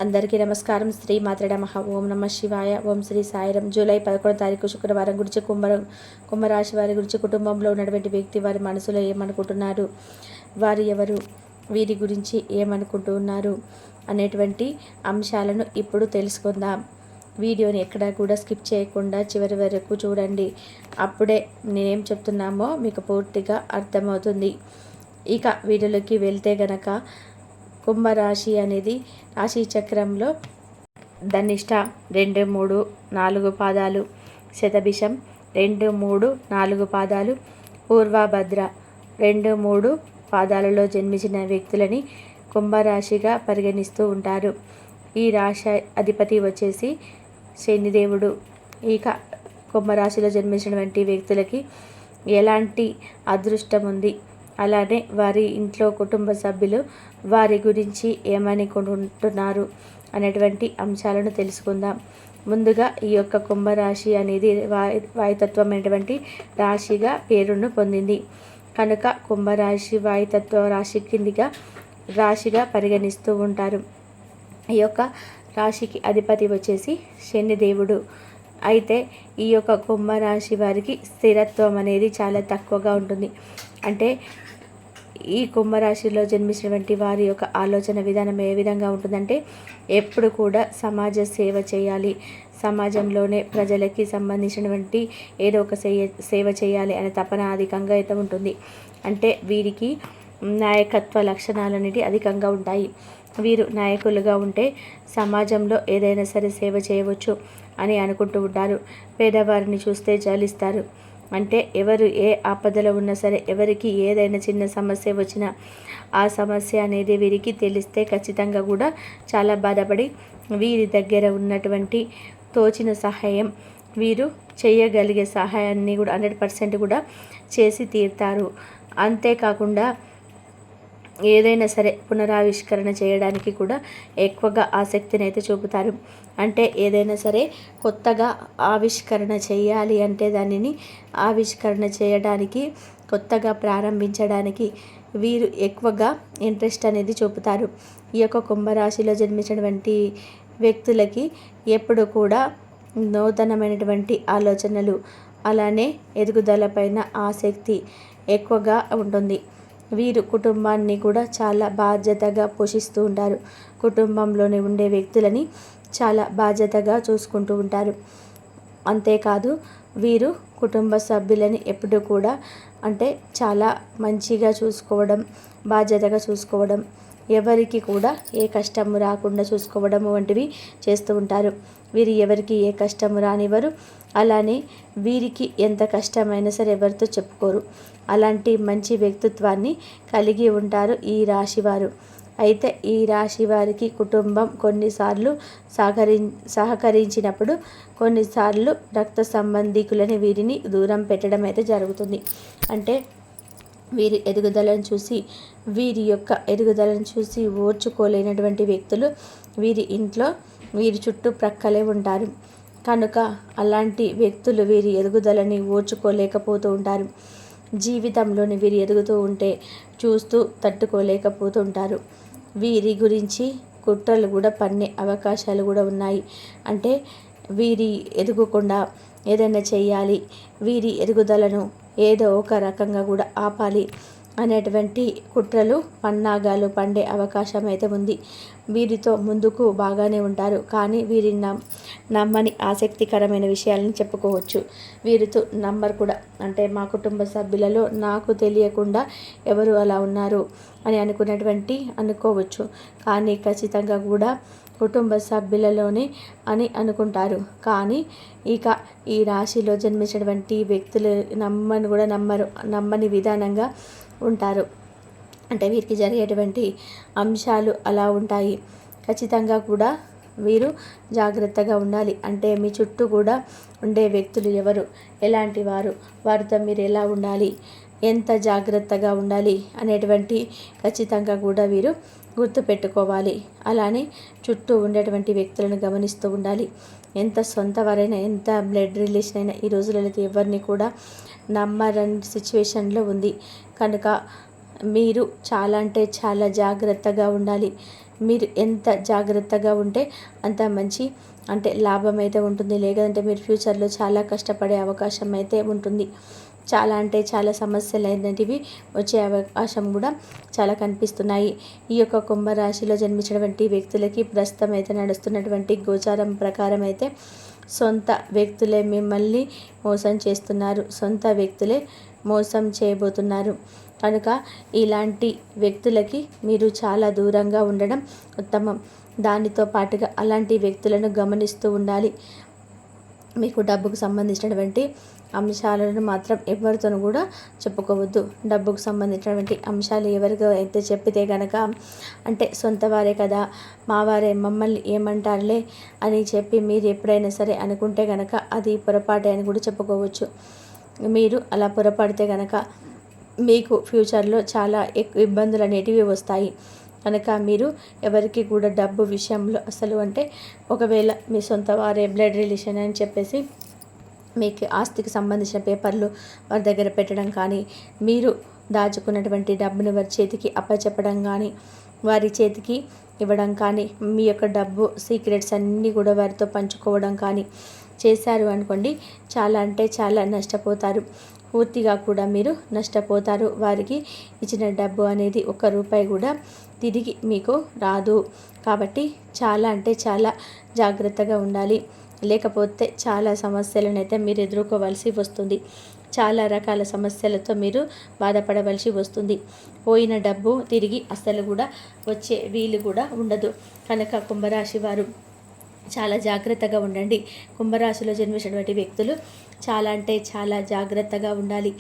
అందరికీ నమస్కారం. శ్రీ మాత్రే నమః. ఓం నమ శివాయ. ఓం శ్రీ సాయిరం. జూలై 11వ తారీఖు శుక్రవారం గురించి కుంభరాశి వారి గురించి కుటుంబంలో ఉన్నటువంటి వ్యక్తి వారి మనసులో ఏమనుకుంటున్నారు, వారు ఎవరు, వీరి గురించి ఏమనుకుంటున్నారు అనేటువంటి అంశాలను ఇప్పుడు తెలుసుకుందాం. వీడియోని ఎక్కడా కూడా స్కిప్ చేయకుండా చివరి వరకు చూడండి. అప్పుడే నేనేం చెప్తున్నామో మీకు పూర్తిగా అర్థమవుతుంది. ఇక వీడియోలోకి వెళ్తే గనక కుంభరాశి అనేది రాశి చక్రంలో ధనిష్ట 2, 3, 4 పాదాలు, శతభిషం 2, 3, 4 పాదాలు, పూర్వభద్ర 2, 3 పాదాలలో జన్మించిన వ్యక్తులని కుంభరాశిగా పరిగణిస్తూ ఉంటారు. ఈ రాశి అధిపతి వచ్చేసి శనిదేవుడు. ఇక కుంభరాశిలో జన్మించినటువంటి వ్యక్తులకి ఎలాంటి అదృష్టం ఉంది, అలానే వారి ఇంట్లో కుటుంబ సభ్యులు వారి గురించి ఏమనుకుంటున్నారు అనేటువంటి అంశాలను తెలుసుకుందాం. ముందుగా ఈ యొక్క కుంభరాశి అనేది వాయుతత్వమైనటువంటి రాశిగా పేరును పొందింది కనుక కుంభరాశి వాయుతత్వ రాశి కిందిగా రాశిగా పరిగణిస్తూ ఉంటారు. ఈ యొక్క రాశికి అధిపతి వచ్చేసి శనిదేవుడు. అయితే ఈ యొక్క కుంభరాశి వారికి స్థిరత్వం అనేది చాలా తక్కువగా ఉంటుంది. అంటే ఈ కుంభరాశిలో జన్మించినటువంటి వారి యొక్క ఆలోచన విధానం ఏ విధంగా ఉంటుందంటే ఎప్పుడు కూడా సమాజ సేవ చేయాలి, సమాజంలోనే ప్రజలకి సంబంధించినటువంటి ఏదో ఒక సేవ చేయాలి అనే తపన అధికంగా అయితే ఉంటుంది. అంటే వీరికి నాయకత్వ లక్షణాలు అనేవి అధికంగా ఉంటాయి. వీరు నాయకులుగా ఉంటే సమాజంలో ఏదైనా సరే సేవ చేయవచ్చు అని అనుకుంటూ ఉంటారు. పేదవారిని చూస్తే జాలిస్తారు. అంటే ఎవరు ఏ ఆపదలో ఉన్నా సరే, ఎవరికి ఏదైనా చిన్న సమస్య వచ్చినా ఆ సమస్య అనేది వీరికి తెలిస్తే ఖచ్చితంగా కూడా చాలా బాధపడి వీరి దగ్గర ఉన్నటువంటి తోచిన సహాయం, వీరు చేయగలిగే సహాయాన్ని కూడా 100% కూడా చేసి తీరుతారు. అంతేకాకుండా ఏదైనా సరే పునరావిష్కరణ చేయడానికి కూడా ఎక్కువగా ఆసక్తిని అయితే చూపుతారు. అంటే ఏదైనా సరే కొత్తగా ఆవిష్కరణ చేయాలి అంటే దానిని ఆవిష్కరణ చేయడానికి, కొత్తగా ప్రారంభించడానికి వీరు ఎక్కువగా ఇంట్రెస్ట్ అనేది చూపుతారు. ఈ యొక్క కుంభరాశిలో జన్మించినటువంటి వ్యక్తులకి ఎప్పుడు కూడా నూతనమైనటువంటి ఆలోచనలు, అలానే ఎదుగుదల పైన ఆసక్తి ఎక్కువగా ఉంటుంది. వీరు కుటుంబాన్ని కూడా చాలా బాధ్యతగా పోషిస్తూ ఉంటారు. కుటుంబంలోనే ఉండే వ్యక్తులని చాలా బాధ్యతగా చూసుకుంటూ ఉంటారు. అంతేకాదు వీరు కుటుంబ సభ్యులని ఎప్పుడూ కూడా అంటే చాలా మంచిగా చూసుకోవడం, బాధ్యతగా చూసుకోవడం, ఎవరికి కూడా ఏ కష్టము రాకుండా చూసుకోవడం వంటివి చేస్తూ ఉంటారు. వీరు ఎవరికి ఏ కష్టము రానివ్వరు. అలానే వీరికి ఎంత కష్టమైనా సరే ఎవరితో చెప్పుకోరు. అలాంటి మంచి వ్యక్తిత్వాన్ని కలిగి ఉంటారు ఈ రాశివారు. అయితే ఈ రాశి వారికి కుటుంబం కొన్నిసార్లు సహకరించినప్పుడు, కొన్నిసార్లు రక్త సంబంధికులని వీరిని దూరం పెట్టడం అయితే జరుగుతుంది. అంటే వీరి ఎదుగుదలను చూసి, వీరి యొక్క ఎదుగుదలను చూసి ఓర్చుకోలేనటువంటి వ్యక్తులు వీరి ఇంట్లో, వీరి చుట్టుప్రక్కలే ఉంటారు. కనుక అలాంటి వ్యక్తులు వీరి ఎదుగుదలని ఓర్చుకోలేకపోతూ ఉంటారు. జీవితంలోని వీరు ఎదుగుతూ ఉంటే చూస్తూ తట్టుకోలేకపోతూ ఉంటారు. వీరి గురించి కుట్రలు కూడా పన్నే అవకాశాలు కూడా ఉన్నాయి. అంటే వీరి ఎదుగకుండా ఏదైనా చేయాలి, వీరి ఎదుగుదలను ఏదో ఒక రకంగా కూడా ఆపాలి అనేటువంటి కుట్రలు, పన్నాగాలు పండే అవకాశం అయితే ఉంది. వీరితో ముందుకు బాగానే ఉంటారు, కానీ వీరి నమ్మని ఆసక్తికరమైన విషయాలను చెప్పుకోవచ్చు. వీరితో నంబర్ కూడా, అంటే మా కుటుంబ సభ్యులలో నాకు తెలియకుండా ఎవరు అలా ఉన్నారు అని అనుకోవచ్చు. కానీ ఖచ్చితంగా కూడా కుటుంబ సభ్యులలోనే అని అనుకుంటారు. కానీ ఇక ఈ రాశిలో జన్మించినటువంటి వ్యక్తులు నమ్మని విధానంగా ఉంటారు. అంటే వీరికి జరిగేటువంటి అంశాలు అలా ఉంటాయి. ఖచ్చితంగా కూడా వీరు జాగ్రత్తగా ఉండాలి. అంటే మీ చుట్టూ కూడా ఉండే వ్యక్తులు ఎవరు, ఎలాంటి వారు, వారితో మీరు ఎలా ఉండాలి, ఎంత జాగ్రత్తగా ఉండాలి అనేటువంటి ఖచ్చితంగా కూడా వీరు గుర్తుపెట్టుకోవాలి. అలానే చుట్టూ ఉండేటువంటి వ్యక్తులను గమనిస్తూ ఉండాలి. ఎంత సొంత వారైనా, ఎంత బ్లడ్ రిలేషన్ అయినా ఈ రోజులలో ఎవరిని కూడా నమ్మరని సిచ్యువేషన్లో ఉంది. కనుక మీరు చాలా అంటే చాలా జాగ్రత్తగా ఉండాలి. మీరు ఎంత జాగ్రత్తగా ఉంటే అంత మంచి అంటే లాభం అయితే ఉంటుంది. లేదంటే మీరు ఫ్యూచర్లో చాలా కష్టపడే అవకాశం అయితే ఉంటుంది. చాలా అంటే చాలా సమస్యలు అనేటివి వచ్చే అవకాశం కూడా చాలా కనిపిస్తున్నాయి. ఈ యొక్క కుంభరాశిలో జన్మించినటువంటి వ్యక్తులకి ప్రస్తుతం అయితే నడుస్తున్నటువంటి గోచారం ప్రకారం అయితే సొంత వ్యక్తులే మిమ్మల్ని మోసం చేస్తున్నారు. సొంత వ్యక్తులే మోసం చేయబోతున్నారు. కనుక ఇలాంటి వ్యక్తులకి మీరు చాలా దూరంగా ఉండడం ఉత్తమం. దానితో పాటుగా అలాంటి వ్యక్తులను గమనిస్తూ ఉండాలి. మీకు డబ్బుకు సంబంధించినటువంటి అంశాలను మాత్రం ఎవరితోనూ కూడా చెప్పుకోవద్దు. డబ్బుకు సంబంధించినటువంటి అంశాలు ఎవరితో అయితే చెప్పితే కనుక అంటే సొంత వారే కదా, మా వారే, మమ్మల్ని ఏమంటారులే అని చెప్పి మీరు ఎప్పుడైనా సరే అనుకుంటే కనుక అది పొరపాటే అని కూడా చెప్పుకోవచ్చు. మీరు అలా పొరపడితే కనుక మీకు ఫ్యూచర్లో చాలా ఇబ్బందులు అనేటివి వస్తాయి. కనుక మీరు ఎవరికి కూడా డబ్బు విషయంలో అసలు అంటే ఒకవేళ మీ సొంత వారే బ్లడ్ రిలేషన్ అని చెప్పేసి మీకు ఆస్తికి సంబంధించిన పేపర్లు వారి దగ్గర పెట్టడం కానీ, మీరు దాచుకున్నటువంటి డబ్బును వారి చేతికి అప్పచెప్పడం కానీ, వారి చేతికి ఇవ్వడం కానీ, మీ యొక్క డబ్బు సీక్రెట్స్ అన్నీ కూడా వారితో పంచుకోవడం కానీ చేశారు అనుకోండి, చాలా అంటే చాలా నష్టపోతారు. పూర్తిగా కూడా మీరు నష్టపోతారు. వారికి ఇచ్చిన డబ్బు అనేది ఒక్క రూపాయి కూడా తిరిగి మీకు రాదు. కాబట్టి చాలా అంటే చాలా జాగ్రత్తగా ఉండాలి. లేకపోతే చాలా సమస్యలను అయితే మీరు ఎదుర్కోవలసి వస్తుంది. చాలా రకాల సమస్యలతో మీరు బాధపడవలసి వస్తుంది. పోయిన డబ్బు తిరిగి అస్సలు కూడా వచ్చే వీలు కూడా ఉండదు. కనుక కుంభరాశి వారు చాలా జాగ్రత్తగా ఉండండి. కుంభరాశిలో జన్మించినటువంటి వ్యక్తులు చాలా అంటే చాలా జాగ్రత్తగా ఉండాలి.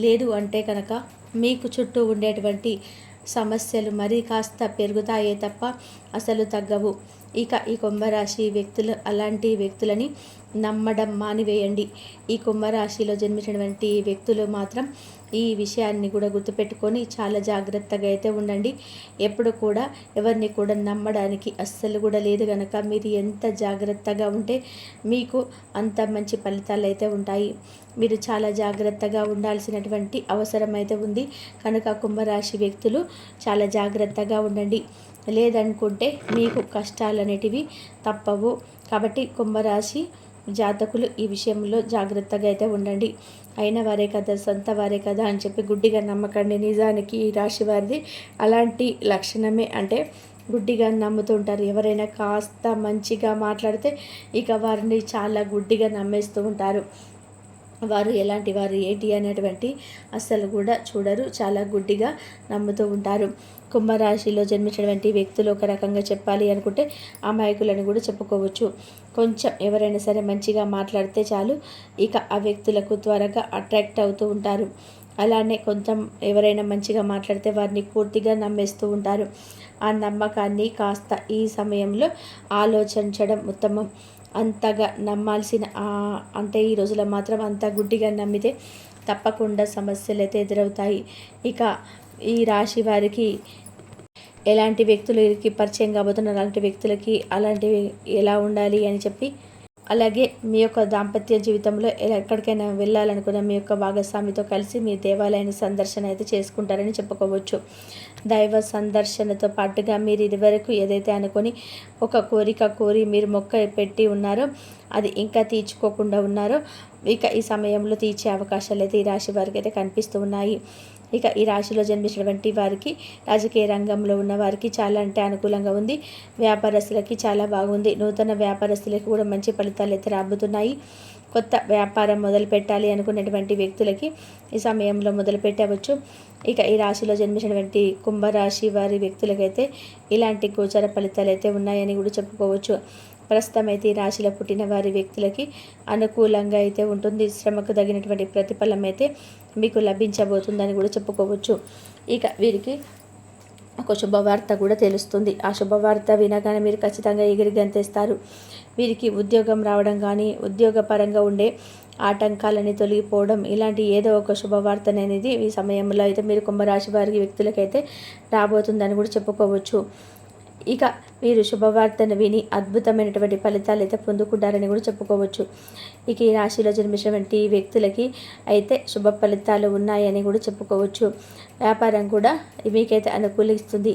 లేదు అంటే కనుక మీకు చుట్టూ ఉండేటువంటి సమస్యలు మరీ కాస్త పెరుగుతాయే తప్ప అసలు తగ్గవు. ఇక ఈ కుంభరాశి వ్యక్తులు అలాంటి వ్యక్తులని నమ్మడం మానివేయండి. ఈ కుంభరాశిలో జన్మించినటువంటి వ్యక్తులు మాత్రం ఈ విషయాన్ని కూడా గుర్తుపెట్టుకొని చాలా జాగ్రత్తగా అయితే ఉండండి. ఎప్పుడు కూడా ఎవరిని కూడా నమ్మడానికి అస్సలు కూడా లేదు. కనుక మీరు ఎంత జాగ్రత్తగా ఉంటే మీకు అంత మంచి ఫలితాలు అయితే ఉంటాయి. మీరు చాలా జాగ్రత్తగా ఉండాల్సినటువంటి అవసరం అయితే ఉంది. కనుక కుంభరాశి వ్యక్తులు చాలా జాగ్రత్తగా ఉండండి. లేదనుకుంటే మీకు కష్టాలు అనేటివి తప్పవు. కాబట్టి కుంభరాశి జాతకులు ఈ విషయంలో జాగ్రత్తగా అయితే ఉండండి. అయిన వారే కదా, సొంత వారే కదా అని చెప్పి గుడ్డిగా నమ్మకండి. నిజానికి ఈ రాశి వారిది అలాంటి లక్షణమే. అంటే గుడ్డిగా నమ్ముతుంటారు. ఎవరైనా కాస్త మంచిగా మాట్లాడితే ఇక వారిని చాలా గుడ్డిగా నమ్మేస్తూ ఉంటారు. వారు ఎలాంటి వారు ఏంటి అనేటువంటి అస్సలు కూడా చూడరు. చాలా గుడ్డిగా నమ్ముతూ ఉంటారు. కుంభరాశిలో జన్మించినటువంటి వ్యక్తులు ఒక రకంగా చెప్పాలి అనుకుంటే అమాయకులని కూడా చెప్పుకోవచ్చు. కొంచెం ఎవరైనా సరే మంచిగా మాట్లాడితే చాలు, ఇక ఆ వ్యక్తులకు త్వరగా అట్రాక్ట్ అవుతూ ఉంటారు. అలానే కొంచెం ఎవరైనా మంచిగా మాట్లాడితే వారిని పూర్తిగా నమ్మేస్తూ ఉంటారు. ఆ నమ్మకాన్ని కాస్త ఈ సమయంలో ఆలోచించడం ఉత్తమం. అంతగా నమ్మాల్సిన అంటే ఈ రోజులో మాత్రం అంత గుడ్డిగా నమ్మితే తప్పకుండా సమస్యలు అయితే ఎదురవుతాయి. ఇక ఈ రాశి వారికి ఎలాంటి వ్యక్తులకి పరిచయం కాబోతున్నారు, అలాంటి వ్యక్తులకి అలాంటివి ఎలా ఉండాలి అని చెప్పి, అలాగే మీ యొక్క దాంపత్య జీవితంలో ఎక్కడికైనా వెళ్ళాలనుకున్న మీ యొక్క భాగస్వామితో కలిసి మీ దేవాలయాన్ని సందర్శన అయితే చేసుకుంటారని చెప్పుకోవచ్చు. దైవ సందర్శనతో పాటుగా మీరు ఇదివరకు ఏదైతే అనుకొని ఒక కోరిక కోరి మీరు మొక్క పెట్టి ఉన్నారో అది ఇంకా తీర్చుకోకుండా ఉన్నారో ఇక ఈ సమయంలో తీర్చే అవకాశాలు అయితే ఈ రాశి వారికి అయితే కనిపిస్తూ ఉన్నాయి. ఇక ఈ రాశిలో జన్మించినటువంటి వారికి రాజకీయ రంగంలో ఉన్న వారికి చాలా అంటే అనుకూలంగా ఉంది. వ్యాపారస్తులకి చాలా బాగుంది. నూతన వ్యాపారస్తులకి కూడా మంచి ఫలితాలు అయితే రాబోతున్నాయి. కొత్త వ్యాపారం మొదలు పెట్టాలి అనుకున్నటువంటి వ్యక్తులకి ఈ సమయంలో మొదలు పెట్టవచ్చు. ఇక ఈ రాశిలో జన్మించినటువంటి కుంభరాశి వారి వ్యక్తులకైతే ఇలాంటి గోచర ఫలితాలు అయితే ఉన్నాయని కూడా చెప్పుకోవచ్చు. ప్రస్తుతం అయితే ఈ రాశిలో పుట్టిన వారి వ్యక్తులకి అనుకూలంగా అయితే ఉంటుంది. శ్రమకు తగినటువంటి ప్రతిఫలం అయితే మీకు లభించబోతుందని కూడా చెప్పుకోవచ్చు. ఇక వీరికి ఒక శుభవార్త కూడా తెలుస్తుంది. ఆ శుభవార్త వినగానే మీరు ఖచ్చితంగా ఎగిరి గంతేస్తారు. వీరికి ఉద్యోగం రావడం కానీ, ఉద్యోగపరంగా ఉండే ఆటంకాలని తొలగిపోవడం, ఇలాంటి ఏదో ఒక శుభవార్త అనేది ఈ సమయంలో అయితే మీరు కుంభరాశి వారికి వ్యక్తులకైతే రాబోతుందని కూడా చెప్పుకోవచ్చు. ఇక మీరు శుభవార్తను విని అద్భుతమైనటువంటి ఫలితాలు అయితే పొందుకుంటారని కూడా చెప్పుకోవచ్చు. ఇక ఈ రాశిలో జన్మించినటువంటి వ్యక్తులకి అయితే శుభ ఫలితాలు ఉన్నాయని కూడా చెప్పుకోవచ్చు. వ్యాపారం కూడా మీకైతే అనుకూలిస్తుంది.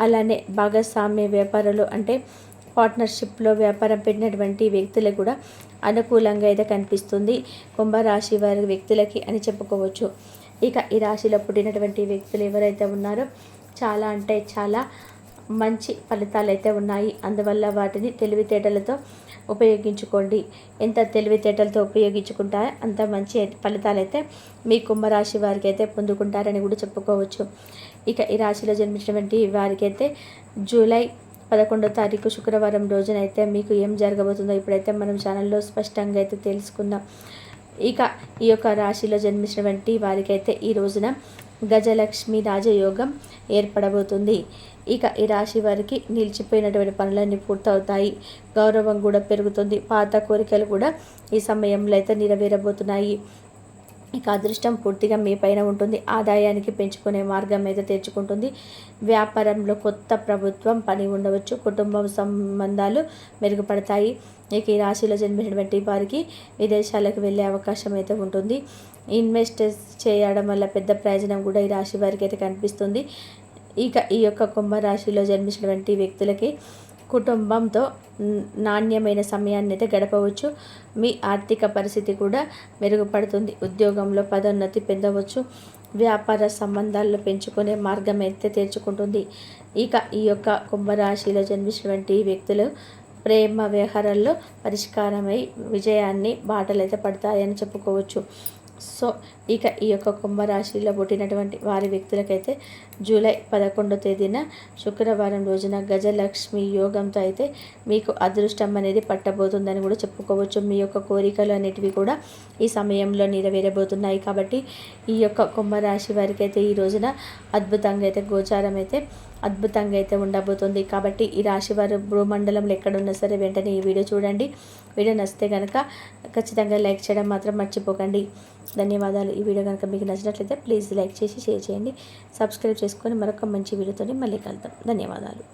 అలానే భాగస్వామ్య వ్యాపారాలు అంటే పార్ట్నర్షిప్లో వ్యాపారం పెట్టినటువంటి వ్యక్తులకు కూడా అనుకూలంగా అయితే కనిపిస్తుంది కుంభరాశి వారి వ్యక్తులకి అని చెప్పుకోవచ్చు. ఇక ఈ రాశిలో పుట్టినటువంటి వ్యక్తులు ఎవరైతే ఉన్నారో చాలా అంటే చాలా మంచి ఫలితాలు అయితే ఉన్నాయి. అందువల్ల వాటిని తెలివితేటలతో ఉపయోగించుకోండి. ఎంత తెలివితేటలతో ఉపయోగించుకుంటారో అంత మంచి ఫలితాలు అయితే మీ కుంభరాశి వారికి అయితే పొందుకుంటారని కూడా చెప్పుకోవచ్చు. ఇక ఈ రాశిలో జన్మించినటువంటి వారికైతే జూలై 11వ తారీఖు శుక్రవారం రోజునైతే మీకు ఏం జరగబోతుందో ఇప్పుడైతే మనం ఛానల్లో స్పష్టంగా అయితే తెలుసుకుందాం. ఇక ఈ యొక్క రాశిలో జన్మించినటువంటి వారికైతే ఈ రోజున గజలక్ష్మి రాజయోగం ఏర్పడబోతుంది. ఇక ఈ రాశి వారికి నిలిచిపోయినటువంటి పనులన్నీ పూర్తవుతాయి. గౌరవం కూడా పెరుగుతుంది. పాత కోరికలు కూడా ఈ సమయంలో అయితే నెరవేరబోతున్నాయి. ఇక అదృష్టం పూర్తిగా మీ పైన ఉంటుంది. ఆదాయానికి పెంచుకునే మార్గం అయితే తెచ్చుకుంటుంది. వ్యాపారంలో కొత్త ప్రభుత్వం పని ఉండవచ్చు. కుటుంబ సంబంధాలు మెరుగుపడతాయి. ఇక ఈ రాశిలో జన్మించినటువంటి వారికి విదేశాలకు వెళ్ళే అవకాశం అయితే ఉంటుంది. ఇన్వెస్టర్స్ చేయడం వల్ల పెద్ద ప్రయోజనం కూడా ఈ రాశి వారికి అయితే కనిపిస్తుంది. ఇక ఈ యొక్క కుంభరాశిలో జన్మించినటువంటి వ్యక్తులకి కుటుంబంతో నాణ్యమైన సమయాన్ని అయితే గడపవచ్చు. మీ ఆర్థిక పరిస్థితి కూడా మెరుగుపడుతుంది. ఉద్యోగంలో పదోన్నతి పొందవచ్చు. వ్యాపార సంబంధాల్లో పెంచుకునే మార్గం అయితే తెరుచుకుంటుంది. ఇక ఈ యొక్క కుంభరాశిలో జన్మించినటువంటి వ్యక్తులు ప్రేమ వ్యవహారాల్లో పరిష్కారమై విజయాన్ని బాటలైతే పడతాయని చెప్పుకోవచ్చు. సో ఇక ఈ యొక్క కుంభరాశిలో పుట్టినటువంటి వారి వ్యక్తులకైతే జూలై 11వ తేదీన శుక్రవారం రోజున గజలక్ష్మి యోగంతో అయితే మీకు అదృష్టం అనేది పట్టబోతుందని కూడా చెప్పుకోవచ్చు. మీ యొక్క కోరికలు అనేటివి కూడా ఈ సమయంలో నెరవేరబోతున్నాయి. కాబట్టి ఈ యొక్క కుంభరాశి వారికి అయితే ఈ రోజున అద్భుతంగా అయితే గోచారం అయితే అద్భుతంగా అయితే ఉండబోతుంది. కాబట్టి ఈ రాశి వారు భూమండలంలో ఎక్కడున్నా సరే వెంటనే ఈ వీడియో చూడండి. వీడియో నచ్చితే కనుక ఖచ్చితంగా లైక్ చేయడం మాత్రం మర్చిపోకండి. ధన్యవాదాలు. ఈ వీడియో కనుక మీకు నచ్చినట్లయితే ప్లీజ్ లైక్ చేసి షేర్ చేయండి. సబ్స్క్రైబ్ చేసుకొని మరొక మంచి వీడియోతో మళ్ళీ కలుద్దాం. ధన్యవాదాలు.